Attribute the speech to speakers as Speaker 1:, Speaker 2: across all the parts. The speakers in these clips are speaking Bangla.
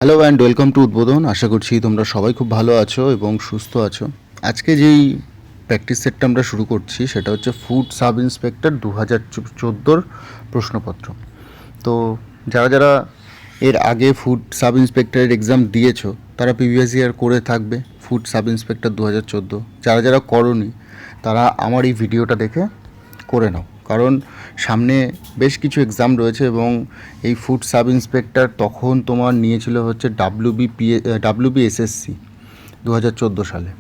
Speaker 1: হ্যালো অ্যান্ড ওয়েলকাম টু উদ্বোধন। আশা করছি তোমরা সবাই খুব ভালো আছো এবং সুস্থ আছো। আজকে যেই প্র্যাকটিস সেটটা আমরা শুরু করছি সেটা হচ্ছে ফুড সাব ইন্সপেক্টর 2014 প্রশ্নপত্র। তো যারা যারা এর আগে ফুড সাব ইন্সপেক্টরের এক্সাম দিয়েছো তারা প্রিভিয়াস ইয়ার করে থাকবে ফুড সাব ইন্সপেক্টর 2014। যারা যারা করোনি তারা আমার এই ভিডিওটা দেখে করে নাও, কারণ সামনে বেশ কিছু এক্সাম রয়েছে এবং এই ফুড সাব ইন্সপেক্টর তখন তোমার নিয়েছিল হচ্ছে ডাব্লিউবিএসএসসি 2014 সালে।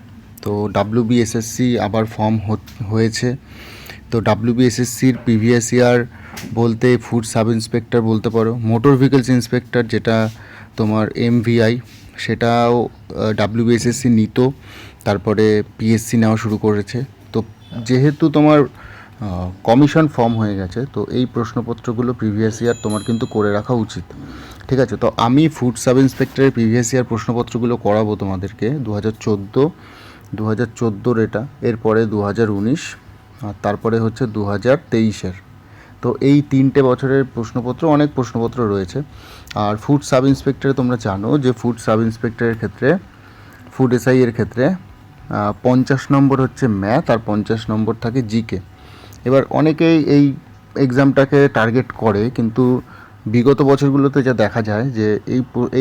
Speaker 1: তো ডাব্লিউবিএসএসসি আবার ফর্ম হয়েছে। তো ডাব্লিউবিএসএসসির প্রিভিয়াস ইয়ার বলতে ফুড সাব ইন্সপেক্টর বলতে পারো, মোটর ভেহিকলস ইন্সপেক্টর যেটা তোমার এমভিআই, সেটাও ডাব্লিউবিএসএসসি নিত, তারপরে পিএসসি নেওয়া শুরু করেছে। তো যেহেতু তোমার কমিশন ফর্ম হয়ে গেছে, তো এই প্রশ্নপত্রগুলো প্রিভিয়াস ইয়ার তোমার কিন্তু করে রাখা উচিত। ঠিক আছে, তো আমি ফুড সাব ইন্সপেক্টরের প্রিভিয়াস ইয়ার প্রশ্নপত্রগুলো করাবো তোমাদেরকে 2014 এটা, এরপরে 2019, আর তারপরে হচ্ছে 2023-এর। তো এই 3টে বছরের প্রশ্নপত্র, অনেক প্রশ্নপত্র রয়েছে। আর ফুড সাব ইন্সপেক্টরে তোমরা জানো যে ফুড সাব ইন্সপেক্টরের ক্ষেত্রে, ফুড এসআই এর ক্ষেত্রে 50 নম্বর হচ্ছে ম্যাথ আর 50 নম্বর থাকে জিকে। এবার অনেকেই এই এক্সামটাকে টার্গেট করে, কিন্তু বিগত বছরগুলোতে যা দেখা যায় যে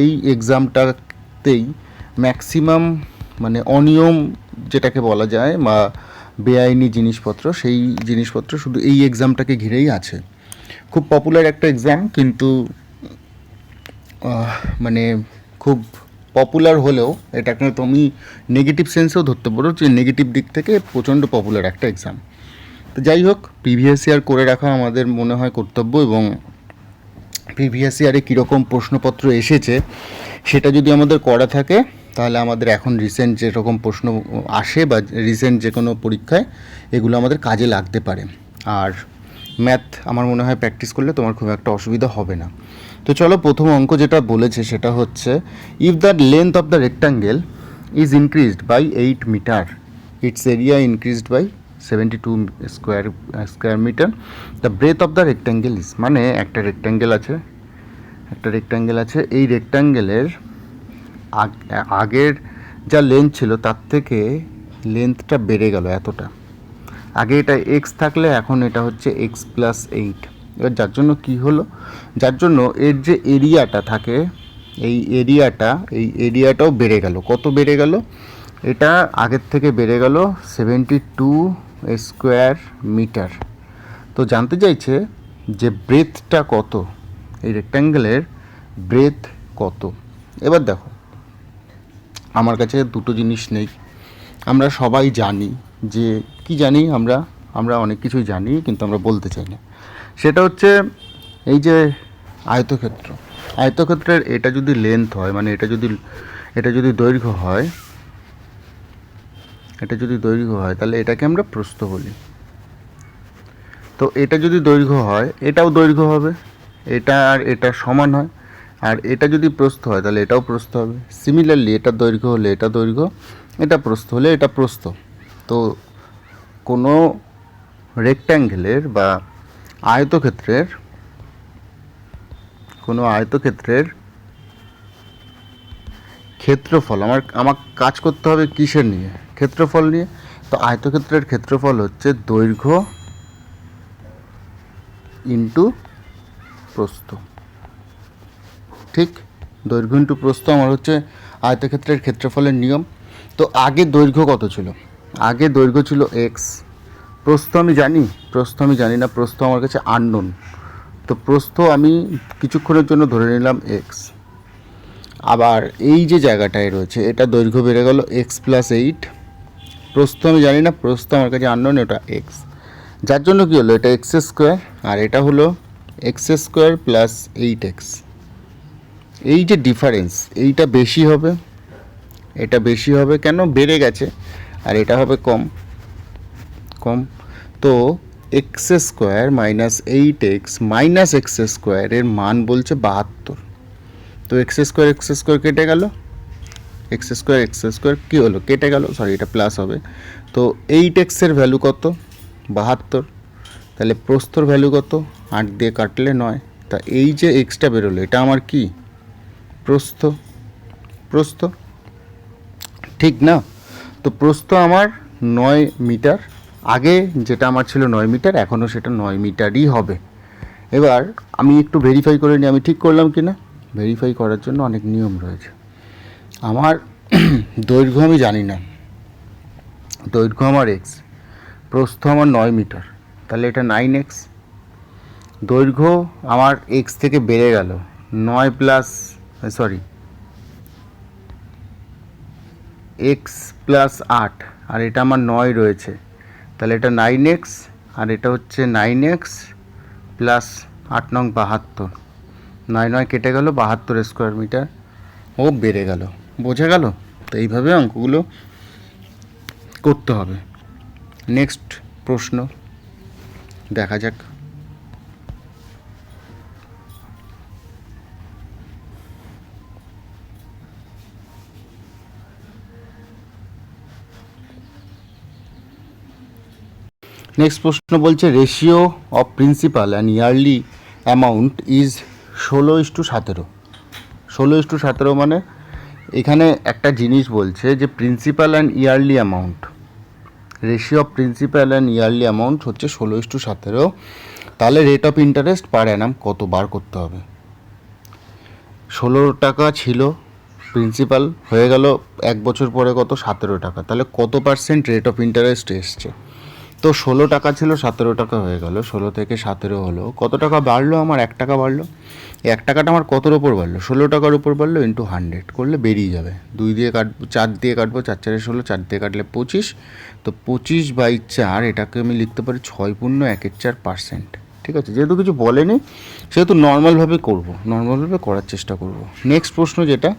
Speaker 1: এই এক্সামটাতেই ম্যাক্সিমাম মানে অনিয়ম যেটাকে বলা যায় বা বেআইনি জিনিসপত্র, সেই জিনিসপত্র শুধু এই এক্সামটাকে ঘিরেই আছে। খুব পপুলার একটা এক্সাম, কিন্তু মানে খুব পপুলার হলেও এটাকে তুমি নেগেটিভ সেন্সেও ধরতে পারো যে নেগেটিভ দিক থেকে প্রচণ্ড পপুলার একটা এক্সাম। তো যাই হোক, প্রিভিয়াস ইয়ার করে রাখা আমাদের মনে হয় কর্তব্য, এবং প্রিভিয়াস ইয়ারে কীরকম প্রশ্নপত্র এসেছে সেটা যদি আমাদের করা থাকে তাহলে আমাদের এখন রিসেন্ট যেরকম প্রশ্ন আসে বা রিসেন্ট যে কোনো পরীক্ষায় এগুলো আমাদের কাজে লাগতে পারে। আর ম্যাথ আমার মনে হয় প্র্যাকটিস করলে তোমার খুব একটা অসুবিধা হবে না। তো চলো, প্রথম অঙ্ক যেটা বলেছে সেটা হচ্ছে, if the length of the rectangle is increased by 8 metre, its area increased by 72 square metre, the breadth of the rectangle is, মানে একটা রেক্ট্যাঙ্গেল আছে, এই রেক্ট্যাঙ্গেলের আগের যা লেন্থ ছিল তার থেকে লেন্থটা বেড়ে গেল এতটা। আগে এটা এক্স থাকলে এখন এটা হচ্ছে x+8। এবার যার জন্য কী হলো, যার জন্য এর যে এরিয়াটা থাকে, এই এরিয়াটাও বেড়ে গেল। কত বেড়ে গেল? এটা আগের থেকে বেড়ে গেল 72 স্কোয়ার মিটার। তো জানতে চাইছে যে ব্রেথটা কত, এই রেক্ট্যাঙ্গেলের ব্রেথ কত। এবার দেখো, আমার কাছে দুটো জিনিস নেই। আমরা সবাই জানি যে কি জানি, আমরা অনেক কিছুই জানি কিন্তু আমরা বলতে চাই না। সেটা হচ্ছে এই যে আয়তক্ষেত্রের এটা যদি লেন্থ হয়, মানে এটা যদি দৈর্ঘ্য হয়, তাহলে এটাকে আমরা প্রস্থ বলি। তো এটা যদি দৈর্ঘ্য হয় এটাও দৈর্ঘ্য হবে, এটা আর এটা সমান হয়। আর এটা যদি প্রস্থ হয় তাহলে এটাও প্রস্থ হবে। সিমিলারলি এটা দৈর্ঘ্য হলে এটা দৈর্ঘ্য, এটা প্রস্থ হলে এটা প্রস্থ। তো কোনো রেক্ট্যাঙ্গেলের বা আয়তক্ষেত্রের ক্ষেত্রফল, আমার কাজ করতে হবে কিসের নিয়ে? ক্ষেত্রফল নিয়ে। তো আয়তক্ষেত্রের ক্ষেত্রফল হচ্ছে দৈর্ঘ্য ইন্টু প্রস্থ। ঠিক, দৈর্ঘ্য ইন্টু প্রস্থ আমার হচ্ছে আয়তক্ষেত্রের ক্ষেত্রফলের নিয়ম। তো আগে দৈর্ঘ্য কত ছিল? আগে দৈর্ঘ্য ছিল এক্স। প্রস্থ আমি জানি না, প্রস্থ আমার কাছে আননোন। তো প্রস্থ আমি কিছুক্ষণের জন্য ধরে নিলাম এক্স। আবার এই যে জায়গাটায় রয়েছে এটা দৈর্ঘ্য বেড়ে গেল x+8। প্রস্থ আমি জানি না, প্রস্থ আমার কাছে আননোন, ওটা এক্স। যার জন্য কী হলো, এটা x² আর এটা হলো x² + 8x। এই যে ডিফারেন্স, এইটা বেশি হবে, এটা বেশি হবে কেন? বেড়ে গেছে। আর এটা হবে কম। তো x² - 8x - x² এর মান বলছে 72। তো x² কেটে গেল, x² কী হলো, কেটে গেল, সরি এটা প্লাস হবে। তো 8x এর ভ্যালু কত? 72। তাহলে প্রস্থর ভ্যালু কত? 8 দিয়ে কাটলে 9। তা এই যে এক্সটা বেরোলো এটা আমার কি? প্রস্থ। প্রস্থ, ঠিক না? তো প্রস্থ আমার 9 মিটার, আগে যেটা আমার ছিল 9 মিটার, এখনও সেটা 9 মিটারই হবে। এবার আমি একটু ভেরিফাই করে নিই আমি ঠিক করলাম কি না। ভেরিফাই করার জন্য অনেক নিয়ম রয়েছে। আমার দৈর্ঘ্য আমি জানি না, দৈর্ঘ্য আমার এক্স, প্রস্থ আমার 9 মিটার, তাহলে এটা 9x। দৈর্ঘ্য আমার এক্স থেকে বেড়ে গেল 9 প্লাস এক্স প্লাস 8, আর এটা আমার 9 রয়েছে, তাহলে এটা 9x, আর এটা হচ্ছে 9x প্লাস 8 নং 72, 9 কেটে গেল, 72 স্কোয়ার মিটার ও বেড়ে গেল। বোঝা গেল? তো এইভাবে অঙ্কগুলো করতে হবে। নেক্সট প্রশ্ন দেখা যাক। নেক্সট প্রশ্ন বলছে ratio of principal and yearly amount is 16:17। 16:17 মানে এখানে একটা জিনিস বলছে যে principal and yearly amount, ratio of principal and yearly amount হচ্ছে 16:17। তাহলে রেট অফ ইন্টারেস্ট পার অ্যানাম কত বার করতে হবে? 16 টাকা ছিল প্রিন্সিপাল, হয়ে গেল 1 বছর পরে কত? 17 টাকা। তাহলে কত পার্সেন্ট রেট অফ ইন্টারেস্ট এসছে? তো 16 টাকা ছিল, 17 টাকা হয়ে গেল, 16 থেকে 17 হলো, কত টাকা বাড়লো? আমার 1 টাকা বাড়লো। 1 টাকাটা আমার কতর ওপর বাড়লো? 16 টাকার উপর বাড়লো, ইন্টু 100 করলে বেরিয়ে যাবে। 2 দিয়ে কাটবো, 4 দিয়ে কাটবো, 4 4 16, 4 দিয়ে কাটলে 25। তো 25/4 এটাকে আমি লিখতে পারি 6.14%। ঠিক আছে, যেহেতু কিছু বলেনি সেহেতু নর্মালভাবে করবো, নর্মালভাবে করার চেষ্টা করব। নেক্সট প্রশ্ন যেটা,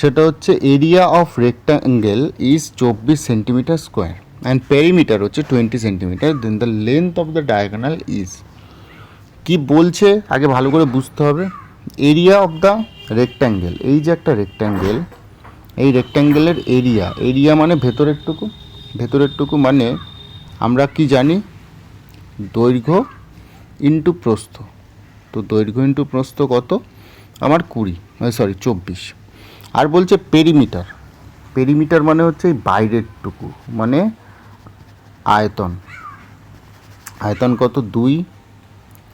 Speaker 1: সেটা হচ্ছে area of rectangle is 24 centimetre square and perimeter হচ্ছে 20 centimetre, then the length of the diagonal is. কি বলছে আগে ভালো করে বুঝতে হবে। এরিয়া অফ দ্য রেক্ট্যাঙ্গেল, এই যে একটা রেক্ট্যাঙ্গেল, এই রেক্ট্যাঙ্গেলের এরিয়া, এরিয়া মানে ভেতরেরটুকু, ভেতরেরটুকু মানে আমরা কি জানি? দৈর্ঘ্য ইন্টু প্রস্থ। তো দৈর্ঘ্য ইন্টু প্রস্থ কত? আমার 24। আর বলছে পেরিমিটার, পেরিমিটার মানে হচ্ছে এই বাইরেরটুকু, মানে আয়তন। আয়তন কত? 2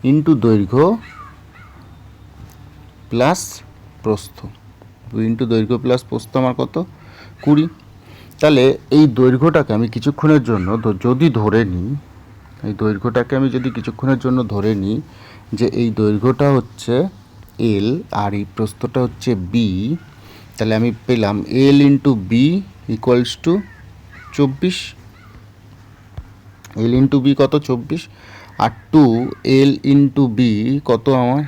Speaker 1: ইন্টু দৈর্ঘ্য প্লাস প্রস্থ, 2 ইন্টু দৈর্ঘ্য প্লাস প্রস্থ আমার কত? 20। তাহলে এই দৈর্ঘ্যটাকে আমি কিছুক্ষণের জন্য যদি ধরে নিই, এই দৈর্ঘ্যটাকে আমি যদি কিছুক্ষণের জন্য ধরে নিই যে এই দৈর্ঘ্যটা হচ্ছে এল আর এই প্রস্থটা হচ্ছে বি, তাহলে আমি পেলাম L into B equals to 24। L into B কত? 24। আর 2 এল ইন্টু বি কত আমার?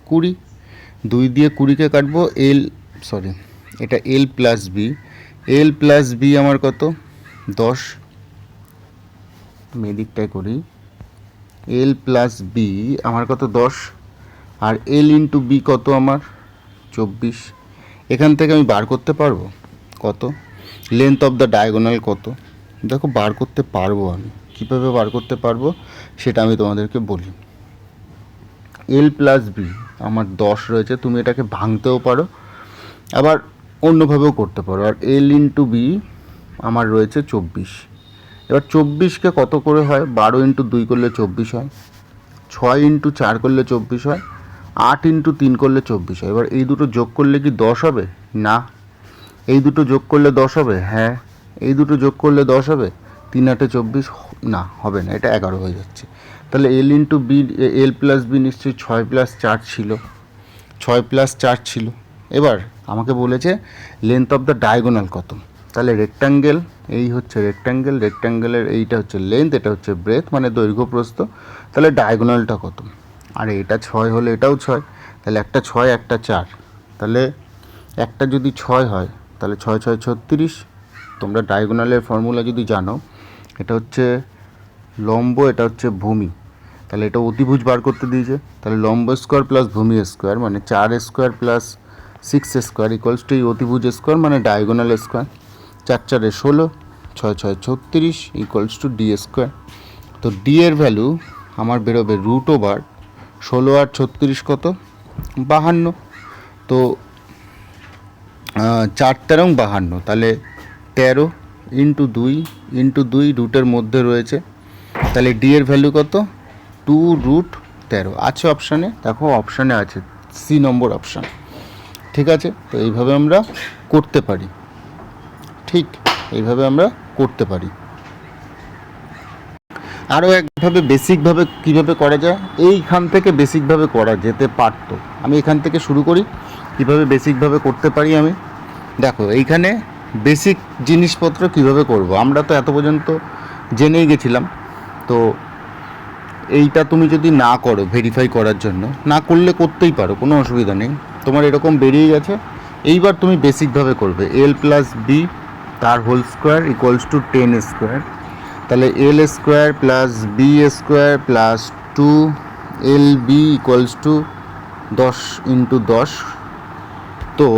Speaker 1: 20। 2 দিয়ে 20কে কাটবো, এটা এল প্লাস বি, এল প্লাস বি আমার কত? 10। আমি এদিকটায় করি, এল প্লাস বি আমার কত? 10। আর এল ইন্টু বি কত আমার? 24। এখান থেকে আমি বার করতে পারবো কত? লেন্থ অফ দ্য ডায়াগোনাল কত? দেখো বার করতে পারবো। আমি কীভাবে বার করতে পারবো সেটা আমি তোমাদেরকে বলি। এল প্লাস বি আমার 10 রয়েছে, তুমি এটাকে ভাঙতেও পারো, আবার অন্যভাবেও করতে পারো। আর এল ইন্টু বি আমার রয়েছে 24। এবার 24কে কত করে হয়? 12 ইন্টু 2 করলে 24 হয়, 6 ইন্টু 4 করলে 24 হয়, 8 ইন্টু 3 করলে 24 হয়। এবার এই দুটো যোগ করলে কি 10 হবে? না। এই দুটো যোগ করলে 10 হবে? হ্যাঁ। এই দুটো যোগ করলে 10 হবে? 3 8 24, না হবে না, এটা 11 হয়ে যাচ্ছে। তাহলে এল ইন্টু বি, এল প্লাস বি নিশ্চয়ই 6 প্লাস 4 ছিল, 6 প্লাস 4 ছিল। এবার আমাকে বলেছে লেন্থ অফ দ্য ডায়াগোনাল কত। তাহলে রেক্ট্যাঙ্গেল, এই হচ্ছে রেক্ট্যাঙ্গেল, রেক্ট্যাঙ্গেলের এইটা হচ্ছে লেন্থ, এটা হচ্ছে ব্রেথ মানে দৈর্ঘ্য প্রস্থ। তাহলে ডায়াগোনালটা কত? আর এটা 6 হলে এটাও 6, তাহলে একটা 6 একটা 4, তাহলে একটা যদি 6 হয় তাহলে 6 6 36। তোমরা ডায়াগোনালের ফর্মুলা যদি জানো, এটা হচ্ছে লম্ব, এটা হচ্ছে ভূমি, তাহলে এটা অতিভুজ বার করতে দিয়েছে। তাহলে লম্ব স্কোয়ার প্লাস ভূমি স্কোয়ার মানে 4 square plus 6 square equals two এই অতিভুজ স্কোয়ার মানে diagonal square. 4 4 16, 6 6 36 equals to D square. তো ডি এর ভ্যালু আমার বেরোবে √16 আর 36 কত? 52। তো 4 13 52, তাহলে 13 ইন্টু 2 রুটের মধ্যে রয়েছে, তাহলে ডি এর ভ্যালু কত 2√13 আছে অপশানে, দেখো অপশানে আছে সি নম্বর অপশান। ঠিক আছে, তো এইভাবে আমরা করতে পারি, ঠিক এইভাবে আমরা করতে পারি। আরও একভাবে বেসিকভাবে কীভাবে করা যায়, এইখান থেকে বেসিকভাবে করা যেতে পারতো। আমি এখান থেকে শুরু করি, কীভাবে বেসিকভাবে করতে পারি আমি। দেখো এইখানে বেসিক জিনিসপত্র কিভাবে করব, আমরা তো এত পর্যন্ত জেনেই গেছিলাম। তো এইটা তুমি যদি না করো ভেরিফাই করার জন্য, না করলে করতেই পারো, কোনো অসুবিধা নেই, তোমার এরকম বেরিয়ে গেছে। এইবার তুমি বেসিকভাবে করবে এল প্লাস বি তার whole square equals to 10 square, তাহলে L square plus B square plus 2 L B equals to 10 into 10। তো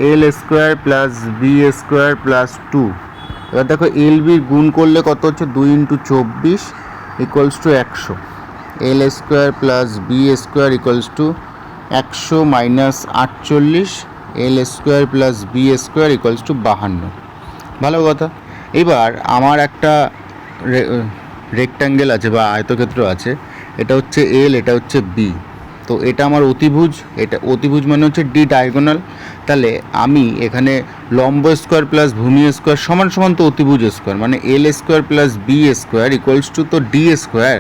Speaker 1: L square plus B square plus 2, এবার দেখো এল বির গুণ করলে কত হচ্ছে 2 into 24 equals to 100। L square plus B square equals to 100 minus 48, L square plus B square equals to 52। ভালো কথা। এবার আমার একটা রেক্ট্যাঙ্গেল আছে বা আয়তক্ষেত্র আছে, এটা হচ্ছে এল, এটা হচ্ছে বি। তো এটা আমার অতিভুজ, এটা অতিভুজ মানে হচ্ছে ডি ডায়াগোনাল। তাহলে আমি এখানে লম্ব স্কোয়ার প্লাস ভূমি স্কোয়ার সমান সমান তো অতিভুজ স্কোয়ার, মানে L square plus B square equals to তো ডি স্কোয়ার।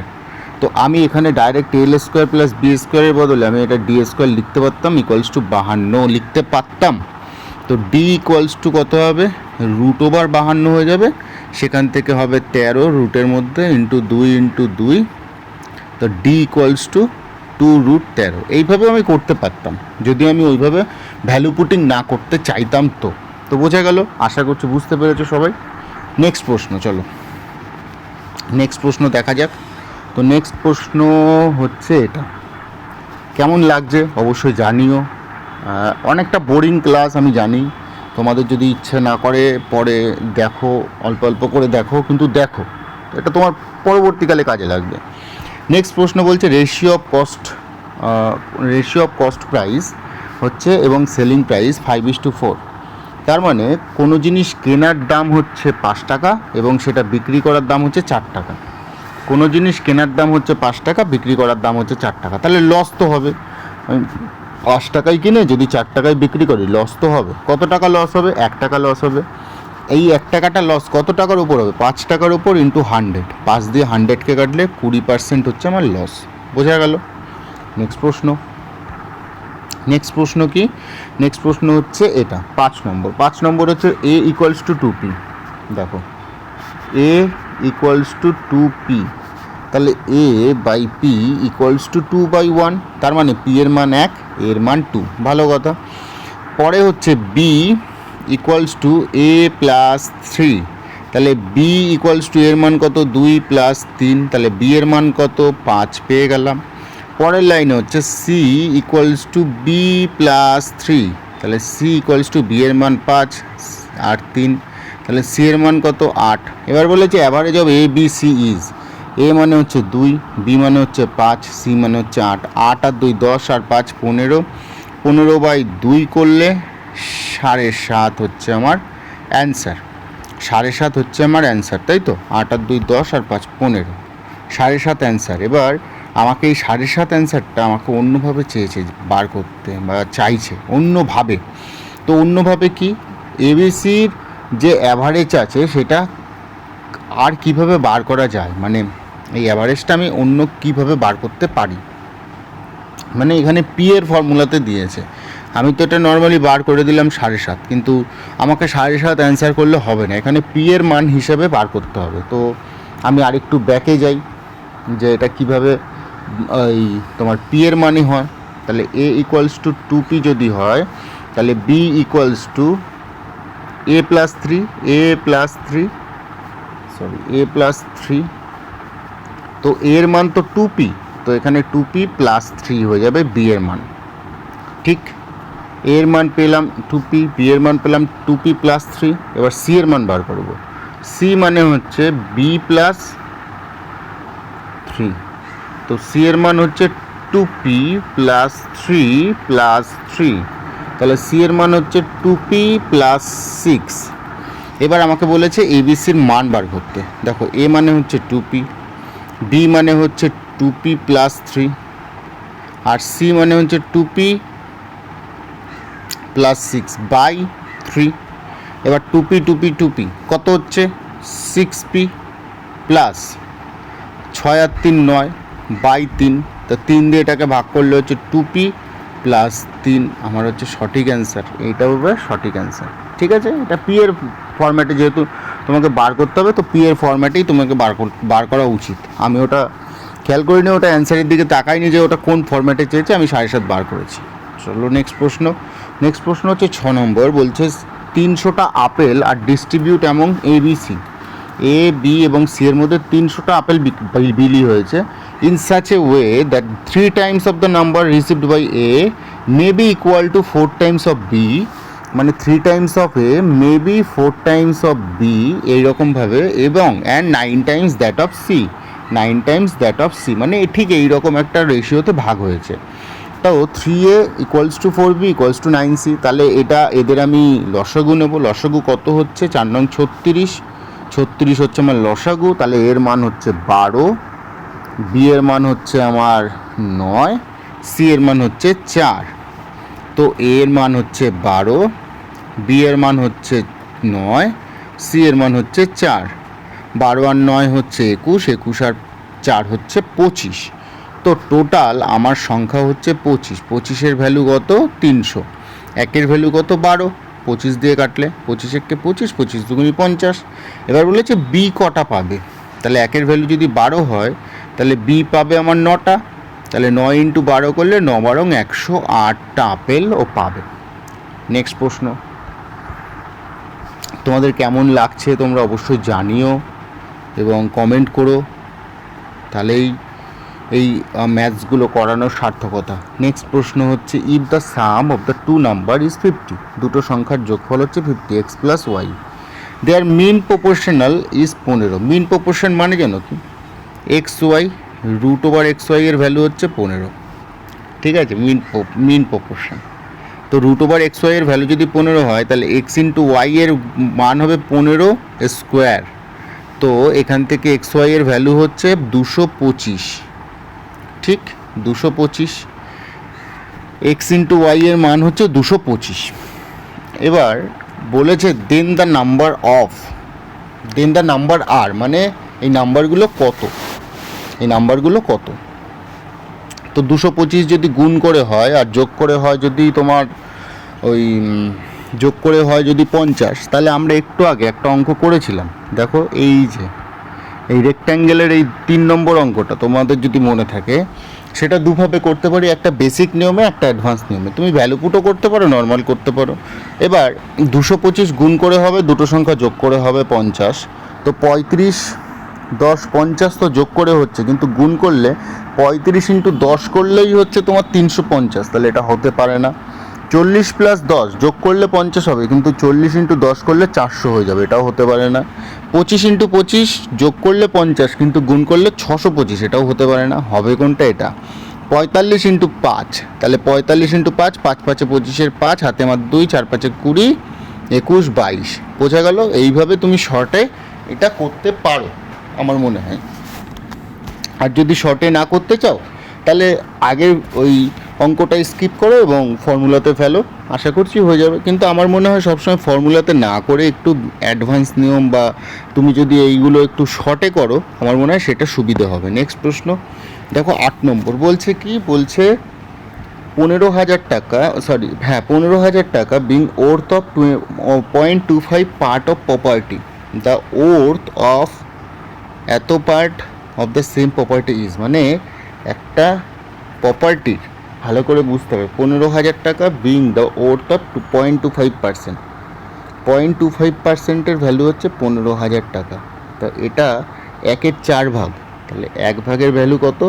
Speaker 1: তো আমি এখানে direct L square plus B স্কোয়ারের বদলে আমি এটা ডি স্কোয়ার লিখতে পারতাম, ইকুয়ালস টু 52 লিখতে পারতাম। তো ডি ইকুয়ালস টু কত হবে, √52 হয়ে যাবে, সেখান থেকে হবে 13 রুটের মধ্যে ইন্টু 2 তো ডি ইকুয়ালস টু 2√13। এইভাবে আমি করতে পারতাম যদি আমি ওইভাবে ভ্যালু পুটিং না করতে চাইতাম। তো বোঝা গেল, আশা করছি বুঝতে পেরেছো সবাই। নেক্সট প্রশ্ন, চলো নেক্সট প্রশ্ন দেখা যাক। তো নেক্সট প্রশ্ন হচ্ছে এটা, কেমন লাগছে অবশ্যই জানিও। অনেকটা বোরিং ক্লাস আমি জানি, তোমাদের যদি ইচ্ছে না করে পরে দেখো, অল্প অল্প করে দেখো, কিন্তু দেখো, এটা তোমার পরবর্তীকালে কাজে লাগবে। নেক্সট প্রশ্ন বলছে রেশিও অফ কস্ট প্রাইস হচ্ছে এবং সেলিং প্রাইস 5:4। তার মানে কোনো জিনিস কেনার দাম হচ্ছে 5 টাকা এবং সেটা বিক্রি করার দাম হচ্ছে 4 টাকা। কোনো জিনিস কেনার দাম হচ্ছে 5 টাকা, বিক্রি করার দাম হচ্ছে 4 টাকা, তাহলে লস তো হবে। 5 টাকায় কিনে যদি 4 টাকায় বিক্রি করি লস তো হবে। কত টাকা লস হবে, 1 টাকা লস হবে। এই 1 টাকাটা লস কত টাকার উপর হবে, 5 টাকার উপর ইন্টু 100, 5 দিয়ে 100কে কাটলে 20% হচ্ছে আমার লস। বোঝা গেল। নেক্সট প্রশ্ন কি, নেক্সট প্রশ্ন হচ্ছে এটা 5 নম্বর হচ্ছে এ ইকুয়ালস টু 2p। দেখো এ ইকুয়ালস টু 2p, তাহলে এ বাই পি ইকুয়ালস টু 2/1, তার মানে পি এর মান 1, এর মান 2। ভালো কথা। পরে হচ্ছে B equals to A plus 3, তাহলে বি ইকুয়ালস টু এর মান কত 2 প্লাস 3, তাহলে বি এর মান কত 5 পেয়ে গেলাম। পরের লাইনে হচ্ছে C equals to B plus 3, তাহলে সি ইকুয়ালস টু বি এর মান 5 আর 3, তাহলে সি এর মান কত 8। এবার বলেছে average of A B C is, A মানে হচ্ছে 2, বি মানে হচ্ছে 5, সি মানে হচ্ছে 8। 8 আর 2 10 আর 5 15, 15/2 করলে 7.5 হচ্ছে আমার অ্যান্সার। 7.5 হচ্ছে আমার অ্যান্সার, তাই তো। 8 আর 2 10 আর 5 15, 7.5 অ্যান্সার। এবার আমাকে এই 7.5 অ্যান্সারটা আমাকে অন্যভাবে চেয়েছে বার করতে বা চাইছে অন্যভাবে। তো অন্যভাবে কি, এবিসির যে অ্যাভারেজ আছে সেটা আর কিভাবে বার করা যায়, মানে এই অ্যাভারেজটা আমি অন্য কিভাবে বার করতে পারি, মানে এখানে পি এর ফর্মুলাতে দিয়েছে। আমি তো এটা নর্মালি বার করে দিলাম 7.5, কিন্তু আমাকে 7.5 অ্যান্সার করলে হবে না, এখানে পি এর মান হিসেবে বার করতে হবে। তো আমি আরেকটু ব্যাকে যাই যে এটা কিভাবে এই তোমার পি এর মানই হয়। তাহলে এ ইকুয়ালস টু 2p যদি হয়, তাহলে B equals to A plus 3, তো এর মান তো 2p, তো এখানে 2p প্লাস 3 হয়ে যাবে বি এর মান। ঠিক, এর মান পেলাম 2p, বি এর মান পেলাম 2p প্লাস 3। এবার সি এর মান বার করব। সি মানে হচ্ছে বি প্লাস 3, তো সি এর মান হচ্ছে 2p প্লাস 3 প্লাস 3, তাহলে সি এর মান হচ্ছে 2p প্লাস 6। এবার আমাকে বলেছে এবিসির মান বার করতে। দেখো এ মানে হচ্ছে 2p, বি মানে হচ্ছে 2p প্লাস 3, আর সি মানে হচ্ছে 2p প্লাস 6 বাই 3। এবার 2p কত হচ্ছে 6p প্লাস 6 আর 3 9 বাই 3। তো 3 দিয়ে এটাকে ভাগ করলে হচ্ছে 2p প্লাস 3 আমার হচ্ছে সঠিক অ্যান্সার। এইটা হবে সঠিক অ্যান্সার। ঠিক আছে, এটা পি এর ফরম্যাটে যেহেতু তোমাকে বার করতে হবে, তো পি এর ফরম্যাটেই তোমাকে বার করা উচিত। আমি ওটা খেয়াল করিনি, ওটা অ্যান্সারের দিকে তাকাইনি যে ওটা কোন ফরম্যাটে চেয়েছে, আমি 7.5 বার করেছি। চলো নেক্সট প্রশ্ন হচ্ছে 6 নম্বর। বলছে 300টা আপেল আর distribute among ABC, A B এবং সি এর মধ্যে 300টা আপেল বিলি হয়েছে in such a way that 3 times of the number received by A may be equal to 4 times of B, মানে 3 times of A may be 4 times of B এইরকমভাবে, এবং and 9 times that of C, 9 times that of C, মানে ঠিক এইরকম একটা রেশিওতে ভাগ হয়েছে। তাও 3a equals to 4b equals to 9c। তাহলে এটা এদের আমি লসাগু নেব। লসাগু কত হচ্ছে 4 নং 36 হচ্ছে আমার লসাগু। তাহলে এর মান হচ্ছে 12, বি এর মান হচ্ছে আমার 9, সি এর মান হচ্ছে 4। তো এ এর মান হচ্ছে 12, বি এর মান হচ্ছে 9, সি এর মান হচ্ছে 4। 12 আর 9 হচ্ছে 21, 21 আর 4 হচ্ছে 25। তো টোটাল আমার সংখ্যা হচ্ছে 25। 25-এর ভ্যালু কত 300, একের ভ্যালু কত 12, 25 দিয়ে কাটলে 25 একে 25, 25 দুগুণি 50। এবার বলেছে বি কটা পাবে। তাহলে একের ভ্যালু যদি 12 হয় তাহলে বি পাবে আমার 9টা। তাহলে 9 ইন্টু 12 করলে 9 বারং 108টা আপেল ও পাবে। নেক্সট প্রশ্ন, তোমাদের কেমন লাগছে তোমরা অবশ্যই জানিও এবং কমেন্ট করো, তাহলেই এই ম্যাথসগুলো করানোর সার্থকতা। নেক্সট প্রশ্ন হচ্ছে if the sum of the 2 number is 50, দুটো সংখ্যার যোগফল হচ্ছে 50x plus y, their mean proportional is 15। Mean proportion মানে জানো কি, x y, root over x y এর ভ্যালু হচ্ছে 15। ঠিক আছে, মিন প্রপোর্শন। তো রুট ওভার এক্স ওয়াই এর ভ্যালু যদি 15 হয় তাহলে এক্স ইন্টু ওয়াই এর মান হবে 15 স্কোয়ার। তো এখান থেকে এক্স ওয়াই এর ভ্যালু হচ্ছে 225। ঠিক, 225, এক্স ইন্টু ওয়াই এর মান হচ্ছে 225। এবার বলেছে দেন দ্য নাম্বার আর, মানে এই নাম্বারগুলো কত। তো 225 যদি গুণ করে হয় আর যোগ করে হয় যদি তোমার ওই যোগ করে হয় যদি 50, তাহলে আমরা একটু আগে একটা অঙ্ক করেছিলাম। দেখো এই যে এই রেক্ট্যাঙ্গেলের এই 3 নম্বর অঙ্কটা তোমাদের যদি মনে থাকে, সেটা দুভাবে করতে পারি, একটা বেসিক নিয়মে, একটা অ্যাডভান্স নিয়মে। তুমি ভ্যালু পুটও করতে পারো, নর্মাল করতে পারো। এবার 225 গুণ করে হবে, দুটো সংখ্যা যোগ করে হবে 50। তো 35, 10, 50 তো যোগ করে হচ্ছে, কিন্তু গুণ করলে 35 ইন্টু 10 করলেই হচ্ছে তোমার 350। তাহলে এটা হতে পারে না। 40 প্লাস 10 যোগ করলে 50 হবে, কিন্তু 40 ইন্টু 10 করলে 400 হয়ে যাবে, এটাও হতে পারে না। 25 ইন্টু 25 যোগ করলে 50, কিন্তু গুণ করলে 625, এটাও হতে পারে না। হবে কোনটা, এটা। 45 ইন্টু 5, তাহলে 45 ইন্টু 5, 5 5 25-এর 5, হাতে আমার 2, 4 5 20, 21 22। বোঝা গেল? এইভাবে তুমি শর্টে এটা করতে পারো আমার মনে হয়। আর যদি শর্টে না করতে চাও তাহলে আগের ওই অঙ্কটা স্কিপ করো এবং ফর্মুলাতে ফেলো, আশা করছি হয়ে যাবে। কিন্তু আমার মনে হয় সবসময় ফর্মুলাতে না করে একটু অ্যাডভান্স নিয়ম বা তুমি যদি এইগুলো একটু শর্টে করো, আমার মনে হয় সেটা সুবিধা হবে। নেক্সট প্রশ্ন দেখো 8 নম্বর। বলছে কি, বলছে 15,000 টাকা, 15,000 টাকা being worth of 0.25 part of property, the worth of এত part of the same property is, মানে একটা প্রপার্টির ভালো করে বুঝতে হবে 15,000 টাকা বিং দ্য ওর্থ অফ 0.25%, 0.25%-এর ভ্যালু হচ্ছে 15,000 টাকা। তো এটা 1/4 ভাগ, তাহলে 1 ভাগের ভ্যালু কত,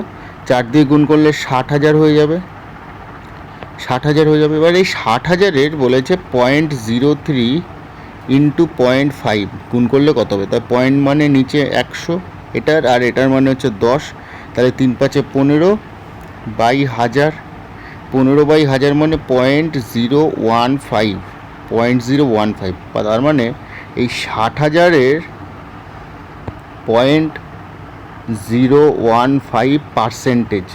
Speaker 1: 4 দিয়ে গুণ করলে 60,000 হয়ে যাবে, 60,000 হয়ে যাবে। এবার এই 60,000-এর বলেছে 0.03 ইন্টু 0.5 গুণ করলে কত হবে, তাই পয়েন্ট মানে নিচে 100, এটার আর এটার মানে হচ্ছে 10, তাহলে 3 5 15 বাই 1000, 15/1000 মানে 0.015, তার মানে এই 60,000-এর 0.015%,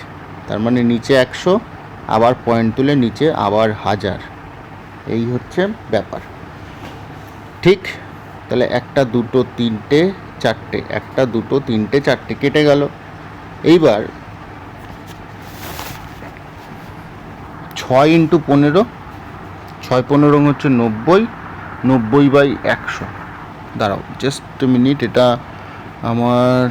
Speaker 1: তার মানে নিচে 100, আবার পয়েন্ট তুলে নিচে আবার 1000, এই হচ্ছে ব্যাপার। ঠিক, তাহলে 1 2 3 4, 1 2 3 4 কেটে গেল। এইবার 6 × 15, 6 15 হচ্ছে 90, 90/100। দাঁড়াও জাস্ট মিনিট, এটা আমার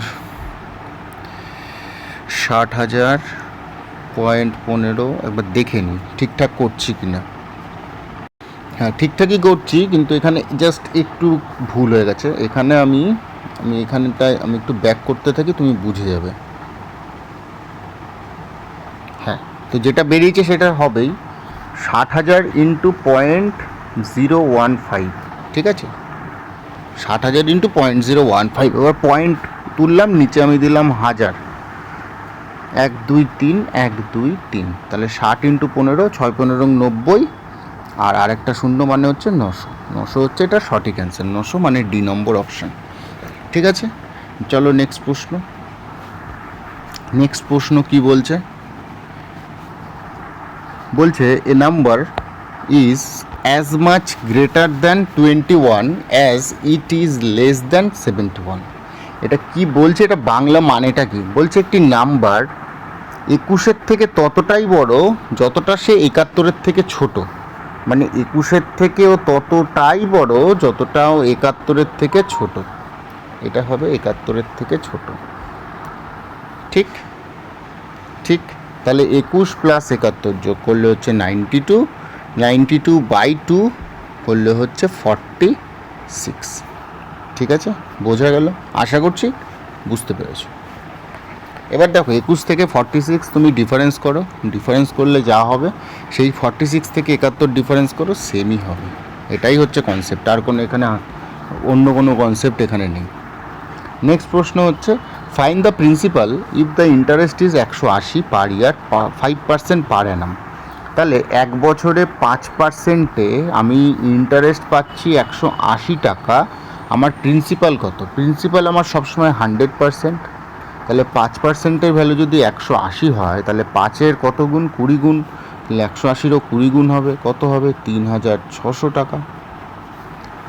Speaker 1: 60,000.15, একবার দেখে নিই ঠিকঠাক করছি কি না। হ্যাঁ, ঠিকঠাকই করছি, কিন্তু এখানে জাস্ট একটু ভুল হয়ে গেছে। এখানে আমি এখানটায় আমি একটু ব্যাক করতে থাকি, তুমি বুঝে যাবে। হ্যাঁ, তো যেটা বেরিয়েছে সেটা হবেই 60,000 × 0.015, ঠিক আছে? 60,000 × 0.015। এবার পয়েন্ট তুললাম, নিচে আমি দিলাম 1000, 1 2 3 1 2 3, তাহলে 60 × 15, 6 15 90, আর আরেকটা শূন্য মানে হচ্ছে 900। 900 হচ্ছে এটা সঠিক অ্যান্সার, 900 মানে ডি নম্বর অপশান। ঠিক আছে, চলো নেক্সট প্রশ্ন। নেক্সট প্রশ্ন কি বলছে? বলছে a number is as much greater than 21 as it is less than 71। এটা কি বলছে, এটা বাংলা মানেটা কি? বলছে একটি নাম্বার 21-এর থেকে ততটাই বড় যতটা সে 71-এর থেকে ছোট, মানে 21-এর থেকেও ততটাই বড় যতটাও 71-এর থেকে ছোট। এটা হবে 71-এর থেকে ছোট। ঠিক ঠিক, তাহলে 21 + 71 যোগ করলে হচ্ছে 92, 92/2 করলে হচ্ছে 46। ঠিক আছে, বোঝা গেল? আশা করছি বুঝতে পেরেছো। এবার দেখো 21 থেকে 46 তুমি ডিফারেন্স করো, ডিফারেন্স করলে যা হবে সেই 46 থেকে 71 ডিফারেন্স করো, সেমই হবে। এটাই হচ্ছে কনসেপ্ট, আর কোনো এখানে অন্য কোনো কনসেপ্ট এখানে নেই। নেক্সট প্রশ্ন হচ্ছে find the principal if the interest is 180 পার ইয়ার, 5% পার অ্যানাম। তাহলে 1 বছরে 5%-এ আমি ইন্টারেস্ট পাচ্ছি 180 টাকা। আমার প্রিন্সিপাল কত? প্রিন্সিপাল আমার সবসময় 100%। তাহলে 5%-এর ভ্যালু যদি 180 হয়, তাহলে 5-এর কত গুণ? 20 গুণ। তাহলে 180-রও 20 গুণ হবে, কত হবে? 3600 টাকা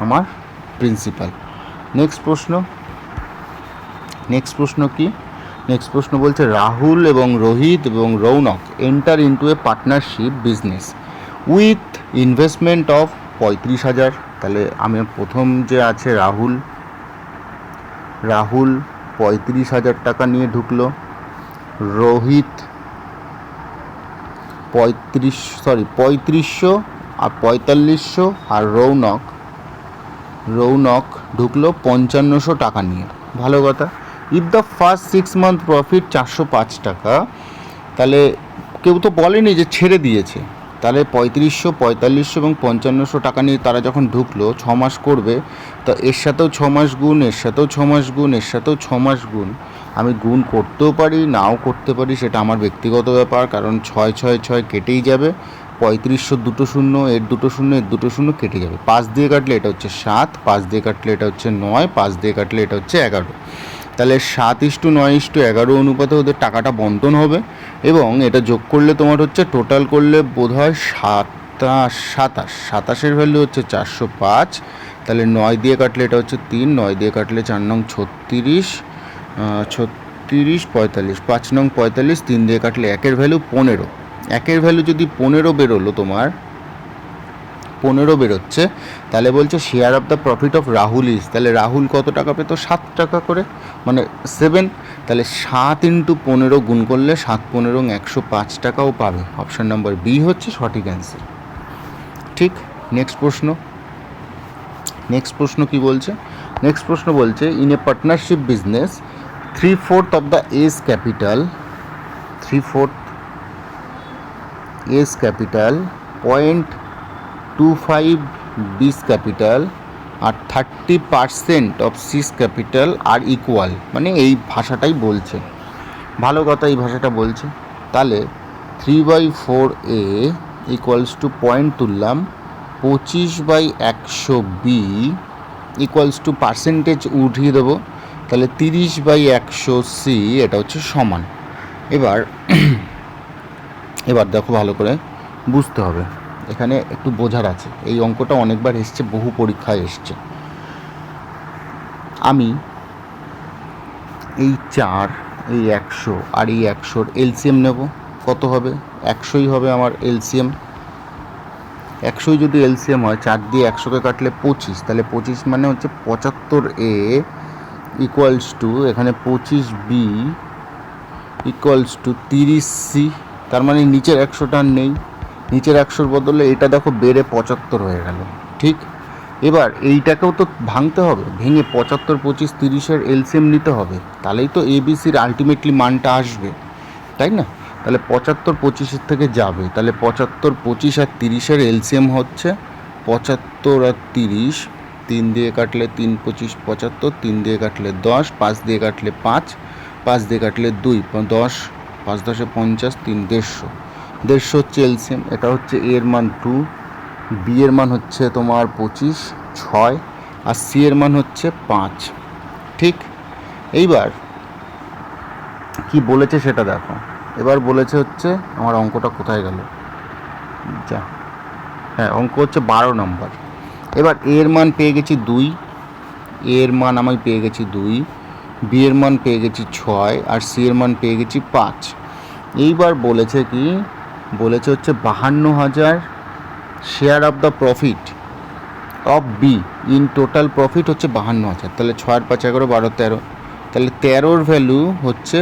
Speaker 1: আমার প্রিন্সিপাল। নেক্সট প্রশ্ন কি? নেক্সট প্রশ্ন বলছে রাহুল এবং রোহিত এবং Raunak enter into a partnership business with investment of 35,000। তাহলে আমি প্রথম যে আছে রাহুল 35,000 টাকা নিয়ে ঢুকলো, রোহিত 3500 আর 4500, আর রৌনক ঢুকলো 5500 টাকা নিয়ে। ভালো কথা। If the first 6 month profit 405 টাকা, তাহলে কেউ তো বলেনি যে ছেড়ে দিয়েছে। তাহলে 3500, 4500 এবং 5500 টাকা নিয়ে তারা যখন ঢুকলো, 6 মাস করবে, তো এর সাথেও 6 মাস গুণ, এর সাথেও 6 মাস গুণ, এর সাথেও 6 মাস গুণ। আমি গুণ করতেও পারি, নাও করতে পারি, সেটা আমার ব্যক্তিগত ব্যাপার, কারণ 6 6 6 কেটেই যাবে। 3500 দুটো শূন্য, এর দুটো শূন্য, এর দুটো শূন্য কেটে যাবে। 5 দিয়ে কাটলে এটা হচ্ছে 7, 5 দিয়ে কাটলে এটা হচ্ছে 9, 5 দিয়ে কাটলে এটা হচ্ছে 11। তাহলে 7:9:11 অনুপাতে ওদের টাকাটা বন্টন হবে, এবং এটা যোগ করলে তোমার হচ্ছে টোটাল করলে বোধ হয় 27। ভ্যালু হচ্ছে 405। তাহলে 9 দিয়ে কাটলে এটা হচ্ছে 3, 9 দিয়ে কাটলে 4 নং 36, 45, 5 নং 45, 3 দিয়ে কাটলে 1-এর ভ্যালু 15। 1-এর ভ্যালু যদি 15 বেরোলো, তোমার 15 বেরোচ্ছে, তাহলে বলছে share of the profit of Rahul is, তাহলে রাহুল কত টাকা পেতো? 7 টাকা করে, মানে 7। তাহলে 7 × 15 গুণ করলে 7 15 105 টাকাও পাবে। অপশান নাম্বার বি হচ্ছে সঠিক অ্যান্সার। ঠিক, নেক্সট প্রশ্ন কি বলছে? নেক্সট প্রশ্ন বলছে in a partnership business 3/4 of the A's capital, 3/4 A's capital, 0.25 B's capital আর 30% of C's capital are equal, মানে এই ভাষাটাই বলছে। ভালো কথা, এই ভাষাটা বলছে। তাহলে 3/4A ইকুয়ালস টু পয়েন্ট তুললাম 25/100B ইকুয়ালস টু পার্সেন্টেজ উঠিয়ে দেবো, তাহলে 30/100C এটা হচ্ছে সমান। এবার দেখো ভালো করে বুঝতে হবে, এখানে একটু বোঝার আছে। এই অঙ্কটা অনেকবার এসছে, বহু পরীক্ষায় এসছে। আমি এই 4, এই 100 আর এই 100-র এলসিএম নেব। কত হবে? 100ই হবে আমার এলসিএম। 100 যদি এলসিএম হয়, 4 দিয়ে 100কে কাটলে 25, তাহলে 25 মানে হচ্ছে 75A ইকুয়ালস টু এখানে 25B ইকুয়ালস টু 30C। তার মানে নিচের 100টা নেই, নিচের 100র বদলে এটা দেখো বেড়ে 75 হয়ে গেল। ঠিক, এবার এইটাকেও তো ভাঙতে হবে, ভেঙে 75, 25, 30-এর এলসিএম নিতে হবে, তাহলেই তো এবিসির আলটিমেটলি মানটা আসবে, তাই না? তাহলে 75 25-এর থেকে যাবে, তাহলে 75, 25 আর 30-এর এলসিএম হচ্ছে 75 আর 30, 3 দিয়ে কাটলে 3, 25, 75, 3 দিয়ে কাটলে 10, 5 দিয়ে কাটলে 5, 5 দিয়ে কাটলে 2, 10, 5 10 50, 3 150, 150 হচ্ছে এলসিএম। এটা হচ্ছে এর মান 2, বি এর মান হচ্ছে তোমার 25, 6, আর সি এর মান হচ্ছে 5। ঠিক, এইবার কি বলেছে সেটা দেখো। এবার বলেছে হচ্ছে, আমার অঙ্কটা কোথায় গেল, যা, হ্যাঁ অঙ্ক হচ্ছে 12 নম্বর। এবার এর মান পেয়ে গেছি 2, এর মান আমি পেয়ে গেছি 2, বি এর মান পেয়ে গেছি 6, আর সি এর মান পেয়ে গেছি 5। এইবার বলেছে কি, বলেছে হচ্ছে 52,000 share of the profit of be in total profit হচ্ছে 52,000। তাহলে 6 আর 5 11, 12 13, তাহলে 13-র ভ্যালু হচ্ছে,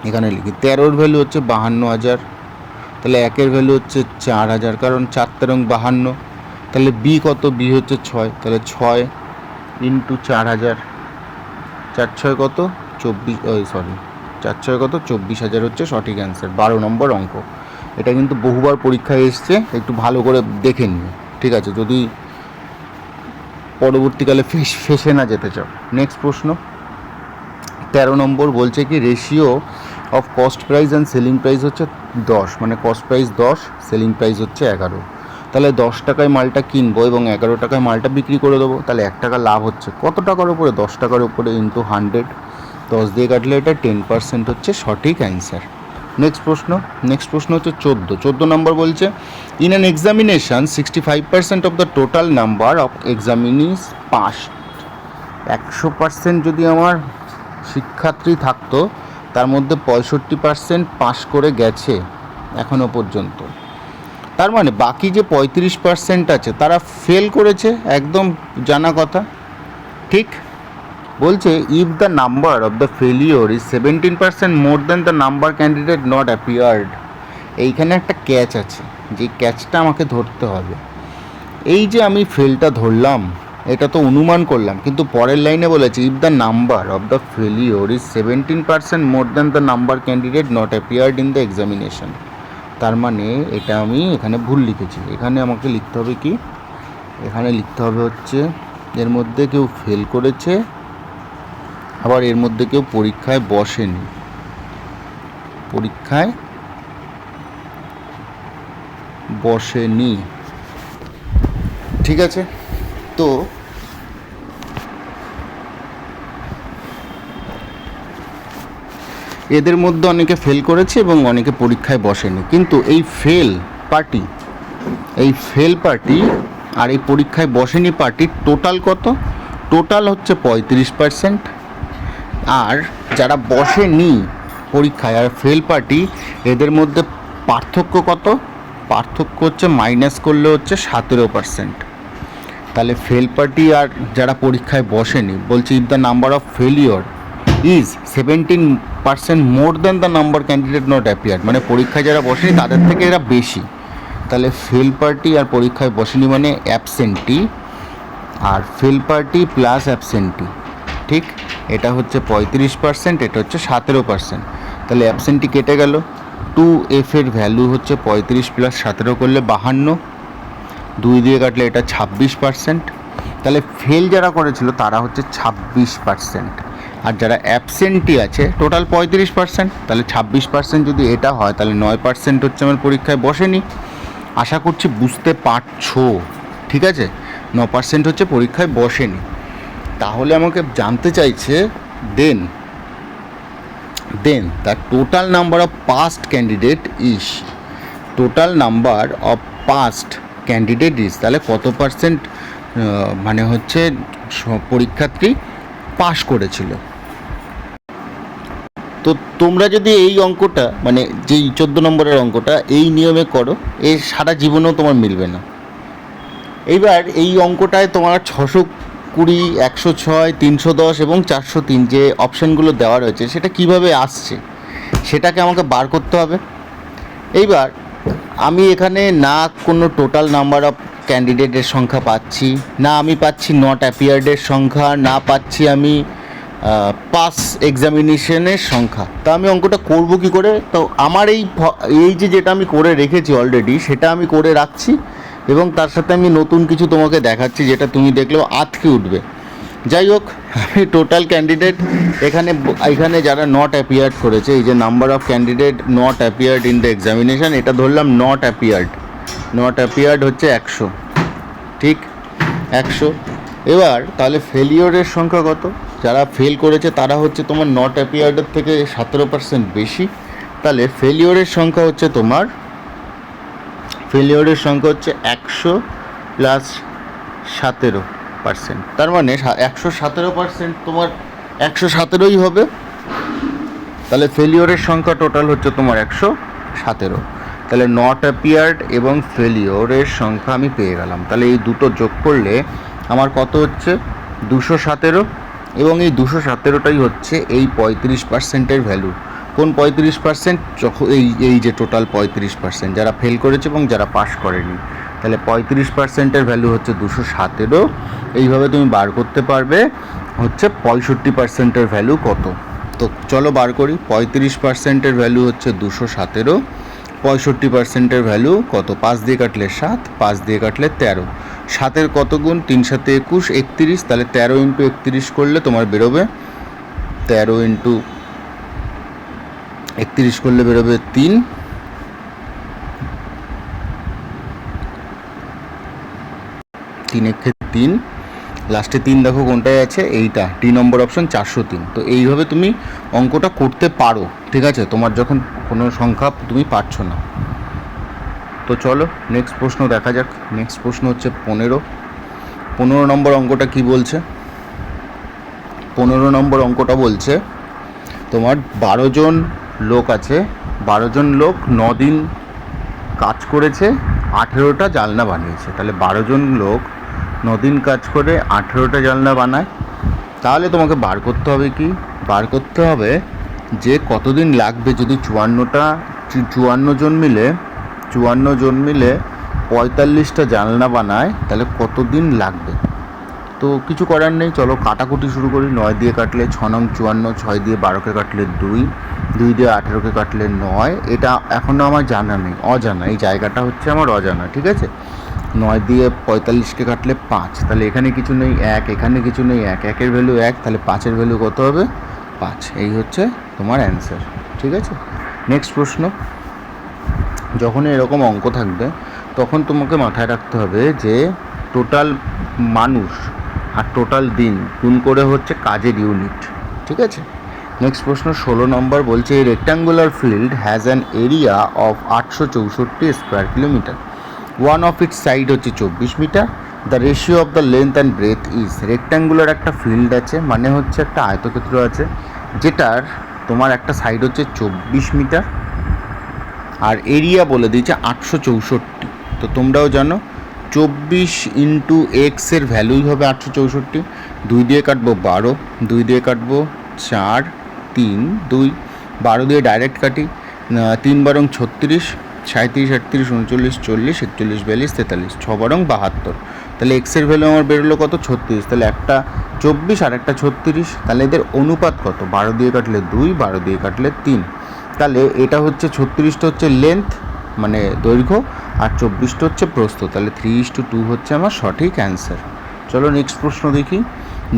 Speaker 1: এখানে লিখি 13-র ভ্যালু হচ্ছে 52,000। তাহলে 1-এর ভ্যালু হচ্ছে 4,000, কারণ 4 13 52। তাহলে বি কত? বি হচ্ছে 6, তাহলে 6 ইন্টু 4,000, 4 6 কত? 24, 4 6 কত? 24,000 হচ্ছে সঠিক অ্যান্সার। 12 নম্বর অঙ্ক। এটা কিন্তু বহুবার পরীক্ষায় এসছে, একটু ভালো করে দেখে নিও, ঠিক আছে, যদি পরবর্তীকালে ফেসে না যেতে চাও। নেক্সট প্রশ্ন 13 নম্বর বলছে কি, ratio of cost price and selling price হচ্ছে 10, মানে কস্ট প্রাইস 10, সেলিং প্রাইস হচ্ছে 11। তাহলে 10 টাকায় মালটা কিনবো এবং 11 টাকায় মালটা বিক্রি করে দেবো, তাহলে 1 টাকা লাভ হচ্ছে কত টাকার উপরে? 10 টাকার উপরে ইন্টু 100, 10 দিয়ে কাটলে এটা 10% হচ্ছে সঠিক অ্যান্সার। নেক্সট প্রশ্ন হচ্ছে 14 নম্বর বলছে, in an examination 65% of the total number of examinees pass. 100% যদি আমার শিক্ষার্থী থাকতো, তার মধ্যে 65% পাস করে গেছে এখনও পর্যন্ত। তার মানে বাকি যে 35% আছে তারা ফেল করেছে, একদম জানা কথা। ঠিক, বলছে if the number of the failure is 17% more than the number candidate not appeared. এইখানে একটা ক্যাচ আছে, যে ক্যাচটা আমাকে ধরতে হবে। এই যে আমি ফেলটা ধরলাম, এটা তো অনুমান করলাম, কিন্তু পরের লাইনে বলেছে if the number of the failure is 17% more than the number candidate not appeared in the examination. তার মানে এটা আমি এখানে ভুল লিখেছি। এখানে আমাকে লিখতে হবে কি, এখানে লিখতে হবে হচ্ছে এর মধ্যে কেউ ফেল করেছে, আবার এর মধ্যে কেউ পরীক্ষায় বসেনি, ঠিক আছে। তো এদের মধ্যে অনেকে ফেল করেছে এবং অনেকে পরীক্ষায় বসেনি, কিন্তু এই ফেল পার্টি আর এই পরীক্ষায় বসেনি পার্টির টোটাল কত? টোটাল হচ্ছে 35%। আর যারা বসেনি পরীক্ষায় আর ফেল পার্টি, এদের মধ্যে পার্থক্য কত? পার্থক্য হচ্ছে মাইনাস করলে হচ্ছে 17%। তাহলে ফেল পার্টি আর যারা পরীক্ষায় বসেনি, বলছি if the number of failure is 17% more than the number candidate not appeared, মানে পরীক্ষায় যারা বসেনি তাদের থেকে এরা বেশি। তাহলে ফেল পার্টি আর পরীক্ষায় বসেনি মানে অ্যাবসেন্টি, আর ফেল পার্টি প্লাস অ্যাবসেন্টি, ঠিক, এটা হচ্ছে 35%, এটা হচ্ছে 17%। তাহলে অ্যাবসেন্টি কেটে গেল, 2F এর ভ্যালু হচ্ছে 35 প্লাস 17 করলে 52, 2 দিয়ে কাটলে এটা 26%। তাহলে ফেল যারা করেছিল তারা হচ্ছে 26%, আর যারা অ্যাবসেন্টি আছে টোটাল 35%, তাহলে 26% যদি এটা হয় তাহলে 9% হচ্ছে আমার পরীক্ষায় বসেনি। আশা করছি বুঝতে পারছো, ঠিক আছে? 9% হচ্ছে পরীক্ষায় বসেনি। তাহলে আমাকে জানতে চাইছে then the total number of passed candidate is, total number of passed candidate is, তাহলে কত পার্সেন্ট মানে হচ্ছে পরীক্ষার্থী পাস করেছিল। তো তোমরা যদি এই অঙ্কটা মানে যেই 14 নম্বরের অঙ্কটা এই নিয়মে করো, এর সারা জীবনেও তোমার মিলবে না। এইবার এই অঙ্কটায় তোমার 620, 106, 310 এবং 403 যে অপশানগুলো দেওয়া রয়েছে সেটা কিভাবে আসছে সেটাকে আমাকে বার করতে হবে। এইবার আমি এখানে না কোনো টোটাল নাম্বার অফ ক্যান্ডিডেটের সংখ্যা পাচ্ছি, না আমি পাচ্ছি নট অ্যাপিয়ার্ডের সংখ্যা, না পাচ্ছি আমি পাস এক্সামিনেশনের সংখ্যা। তা আমি অঙ্কটা করব কি করে? তো আমার এই যেটা আমি করে রেখেছি অলরেডি সেটা আমি করে রাখছি এবং তার সাথে আমি নতুন কিছু তোমাকে দেখাচ্ছি যেটা তুমি দেখলেও আটকে উঠবে। যাই হোক, আমি টোটাল ক্যান্ডিডেট এখানে যারা নট অ্যাপিয়ার্ড করেছে, এই যে number of candidate not appeared in the examination, এটা ধরলাম নট অ্যাপিয়ার্ড হচ্ছে 100, ঠিক 100। এবার তাহলে ফেলিওরের সংখ্যা কত? যারা ফেল করেছে তারা হচ্ছে তোমার নট অ্যাপিয়ার্ডের থেকে 17% বেশি। তাহলে ফেলিওরের সংখ্যা হচ্ছে 100 প্লাস 17%, তার মানে 117% তোমার 117ই হবে। তাহলে ফেলিওরের সংখ্যা টোটাল হচ্ছে তোমার 117। তাহলে নট অ্যাপিয়ার্ড এবং ফেলিওরের সংখ্যা আমি পেয়ে গেলাম। তাহলে এই দুটো যোগ করলে আমার কত হচ্ছে? 217। এবং এই 217টাই হচ্ছে এই 35%-এর ভ্যালু। কোন 35%? যখন এই যে টোটাল 35% যারা ফেল করেছে এবং যারা পাস করেনি, তাহলে 35%-এর ভ্যালু হচ্ছে 217। এইভাবে তুমি বার করতে পারবে হচ্ছে 65%-এর ভ্যালু কত। তো চলো বার করি। 35%-এর ভ্যালু হচ্ছে 217, 65%-এর ভ্যালু কত? 5 দিয়ে কাটলে 7, 5 দিয়ে কাটলে 13। 7-এর কত গুণ? 3 × 7 = 21, 31। তাহলে 13 × 31 করলে তোমার বেরোবে 13 × 31 করলে বেরোবে 3। 3 লাস্টে 3 দেখো কোনটায় আছে? এইটা ডি নম্বর অপশন 403। তো এইভাবে তুমি অঙ্কটা করতে পারো, ঠিক আছে, তোমার যখন কোনো সংখ্যা তুমি পাচ্ছ না। তো চলো নেক্সট প্রশ্ন দেখা যাক। নেক্সট প্রশ্ন হচ্ছে 15 নম্বর অঙ্কটা কি বলছে? 15 নম্বর অঙ্কটা বলছে তোমার 12 জন লোক আছে, 12 জন লোক 9 দিন কাজ করেছে, 18টা জানলা বানিয়েছে। তাহলে 12 জন লোক 9 দিন কাজ করে 18টা জানলা বানায়। তাহলে তোমাকে বার করতে হবে কি? বার করতে হবে যে কতদিন লাগবে যদি 54 জন মিলে 45টা জানলা বানায়, তাহলে কতদিন লাগবে? তো কিছু করার নেই, চলো কাটাকুটি শুরু করি। 9 দিয়ে কাটলে 6 নং 54, 6 দিয়ে 12কে কাটলে 2, 2 দিয়ে 18কে কাটলে 9। এটা এখনও আমার জানা নেই, অজানা, এই জায়গাটা হচ্ছে আমার অজানা, ঠিক আছে। 9 দিয়ে 45কে কাটলে 5, তাহলে এখানে কিছু নেই 1, এখানে কিছু নেই 1, 1-এর ভ্যালু 1, তাহলে 5-এর ভ্যালু কত হবে? 5। এই হচ্ছে তোমার অ্যান্সার, ঠিক আছে। নেক্সট প্রশ্ন। যখনই এরকম অঙ্ক থাকবে তখন তোমাকে মাথায় রাখতে হবে যে টোটাল মানুষ আর টোটাল দিন গুণ করে হচ্ছে কাজের ইউনিট, ঠিক আছে। নেক্সট প্রশ্ন 16 নম্বর বলছে এই rectangular field has an area of 864 square kilometre, one of its side হচ্ছে 24 metre, the ratio of the length and breadth is. Rectangular একটা ফিল্ড আছে, মানে হচ্ছে একটা আয়তক্ষেত্র আছে যেটার তোমার একটা সাইড হচ্ছে 24 মিটার আর এরিয়া বলে দিয়েছে 864। তো তোমরাও জানো 24 × x এর ভ্যালুই হবে 864। 2 দিয়ে কাটবো 12, 2 দিয়ে কাটবো 4, 3, 2, 12 দিয়ে ডাইরেক্ট কাটি, 3 × 36, 37, 38, 39, 40, 41, 42, 43, 6 × 72। তাহলে এক্সের ভ্যালু আমার বেরোলো কত? 36। তাহলে একটা 24 আর একটা 36, তাহলে এদের অনুপাত কত? 12 দিয়ে কাটলে 2, 12 দিয়ে কাটলে 3। তাহলে এটা হচ্ছে 36টা হচ্ছে লেন্থ মানে দৈর্ঘ্য আর 24টা হচ্ছে প্রস্থ, তাহলে 3:2 হচ্ছে আমার সঠিক অ্যান্সার। চলো নেক্সট প্রশ্ন দেখি।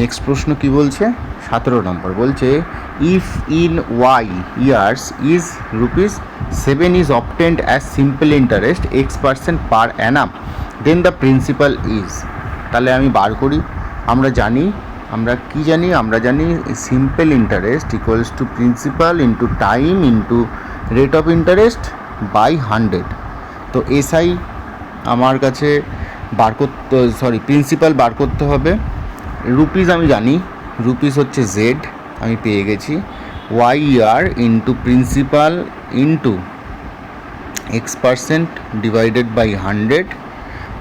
Speaker 1: নেক্সট প্রশ্ন কি বলছে? 17 নম্বর বলছে if in y years is ₹7 is obtained as simple interest X% per annum, then the principal is. তাহলে আমি বার করি। আমরা জানি simple interest equals to principal into time into rate of interest by 100। তো এসআই আমার কাছে প্রিন্সিপাল বার করতে হবে। রুপিস আমি জানি, রুপিস হচ্ছে জেড, আমি পেয়ে গেছি। Y year into principal into X% divided by 100।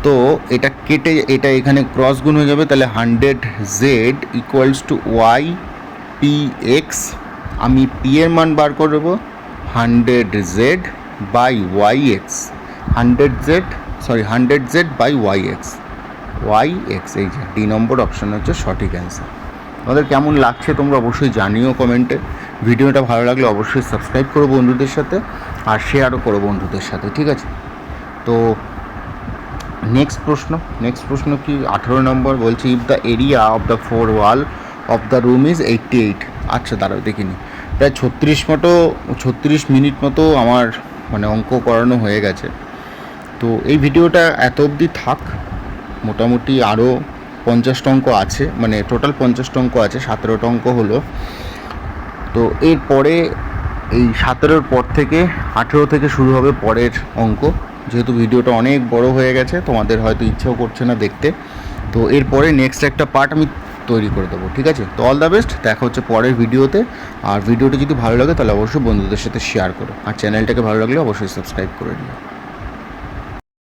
Speaker 1: তো এটা কেটে এটা এখানে ক্রস গুণ হয়ে যাবে, তাহলে 100Z equals to y p x. আমি পি এর মান বার করবো 100Z by y x, 100Z by y x. এই যে ডি নম্বর অপশান হচ্ছে সঠিক অ্যান্সার। তোমাদের কেমন লাগছে তোমরা অবশ্যই জানিও কমেন্টে। ভিডিওটা ভালো লাগলে অবশ্যই সাবস্ক্রাইব করো বন্ধুদের সাথে, আর শেয়ারও করো বন্ধুদের সাথে, ঠিক আছে? তো নেক্সট প্রশ্ন কি? 18 নম্বর বলছে if the area of the 4 wall of the room is 88। আচ্ছা দাঁড়াও দেখিনি, প্রায় 36 মিনিট মতো আমার অঙ্ক করানো হয়ে গেছে। তো এই ভিডিওটা এত অবধি থাক। মোটামুটি আরও 50টা অঙ্ক আছে, টোটাল 50টা অঙ্ক আছে, 17টা অঙ্ক হলো। তো এরপরে এই 17-র পর থেকে 18 থেকে শুরু হবে পরের অঙ্ক। যেহেতু ভিডিওটা অনেক বড় হয়ে গেছে, তোমাদের হয়তো ইচ্ছেও করছে না দেখতে, তো এরপরে নেক্সট একটা পার্ট আমি তৈরি করে দেবো, ঠিক আছে? তো অল দ্য বেস্ট, দেখা হচ্ছে পরের ভিডিওতে। আর ভিডিওটা যদি ভালো লাগে তাহলে অবশ্যই বন্ধুদের সাথে শেয়ার করো, আর চ্যানেলটাকে ভালো লাগলে অবশ্যই সাবস্ক্রাইব করে দিও।